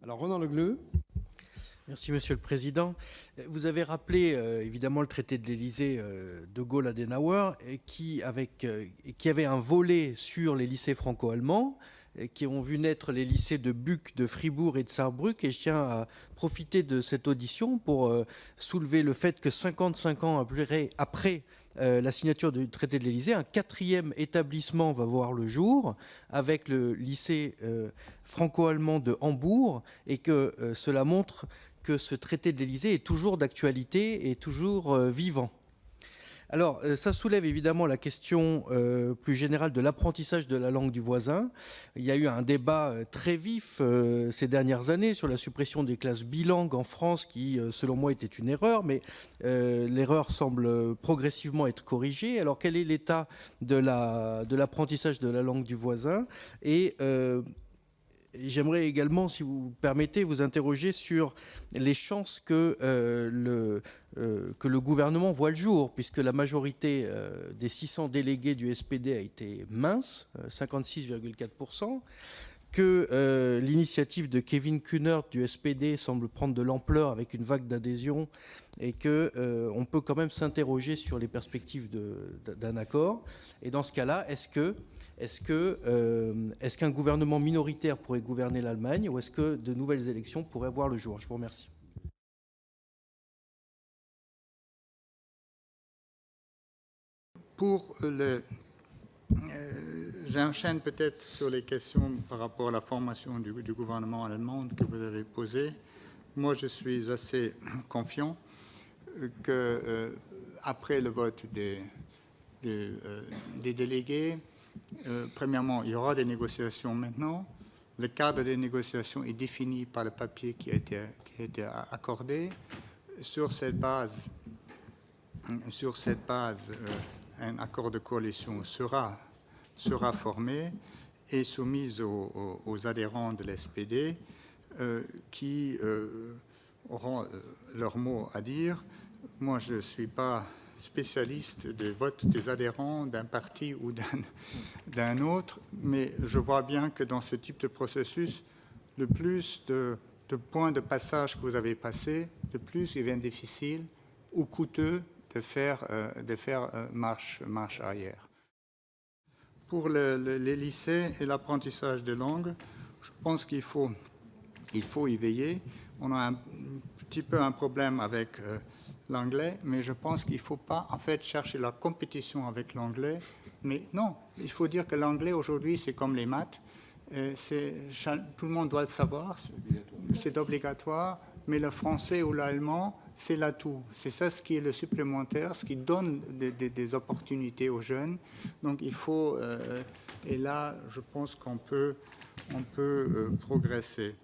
Alors, Ronan Le Gleut. Merci, Monsieur le Président. Vous avez rappelé évidemment le traité de l'Élysée de Gaulle-Adenauer qui avait un volet sur les lycées franco-allemands, qui ont vu naître les lycées de Buc, de Fribourg et de Sarrebruck. Et je tiens à profiter de cette audition pour soulever le fait que 55 ans après la signature du traité de l'Élysée, un 4e établissement va voir le jour avec le lycée franco-allemand de Hambourg, et que cela montre que ce traité de l'Élysée est toujours d'actualité et toujours vivant. Alors, ça soulève évidemment la question plus générale de l'apprentissage de la langue du voisin. Il y a eu un débat très vif ces dernières années sur la suppression des classes bilingues en France qui, selon moi, était une erreur, mais l'erreur semble progressivement être corrigée. Alors, quel est l'état de l'apprentissage de la langue du voisin ? Et j'aimerais également, si vous permettez, vous interroger sur les chances que le gouvernement voit le jour, puisque la majorité des 600 délégués du SPD a été mince, 56,4%, que l'initiative de Kevin Kühnert du SPD semble prendre de l'ampleur avec une vague d'adhésion, et qu'on peut quand même s'interroger sur les perspectives d'un accord. Et dans ce cas-là, est-ce qu'un gouvernement minoritaire pourrait gouverner l'Allemagne, ou est-ce que de nouvelles élections pourraient voir le jour? Je vous remercie. J'enchaîne peut-être sur les questions par rapport à la formation du gouvernement allemand que vous avez posées. Moi, je suis assez confiant qu'après le vote des délégués, premièrement, il y aura des négociations maintenant. Le cadre des négociations est défini par le papier qui a été accordé. Sur cette base, un accord de coalition sera formé et soumis aux adhérents de l'SPD qui auront leur mot à dire. Moi, je ne suis pas spécialiste du vote des adhérents d'un parti ou d'un autre, mais je vois bien que dans ce type de processus, le plus de points de passage que vous avez passés, le plus il devient difficile ou coûteux de faire marche arrière. Pour les lycées et l'apprentissage des langues, je pense qu'il faut y veiller. On a un petit peu un problème avec l'anglais, mais je pense qu'il ne faut pas en fait chercher la compétition avec l'anglais. Mais non, il faut dire que l'anglais aujourd'hui, c'est comme les maths. Tout le monde doit le savoir, c'est obligatoire, mais le français ou l'allemand, c'est l'atout. C'est ça ce qui est le supplémentaire, ce qui donne des opportunités aux jeunes. Donc il faut, et là, je pense qu'on peut progresser.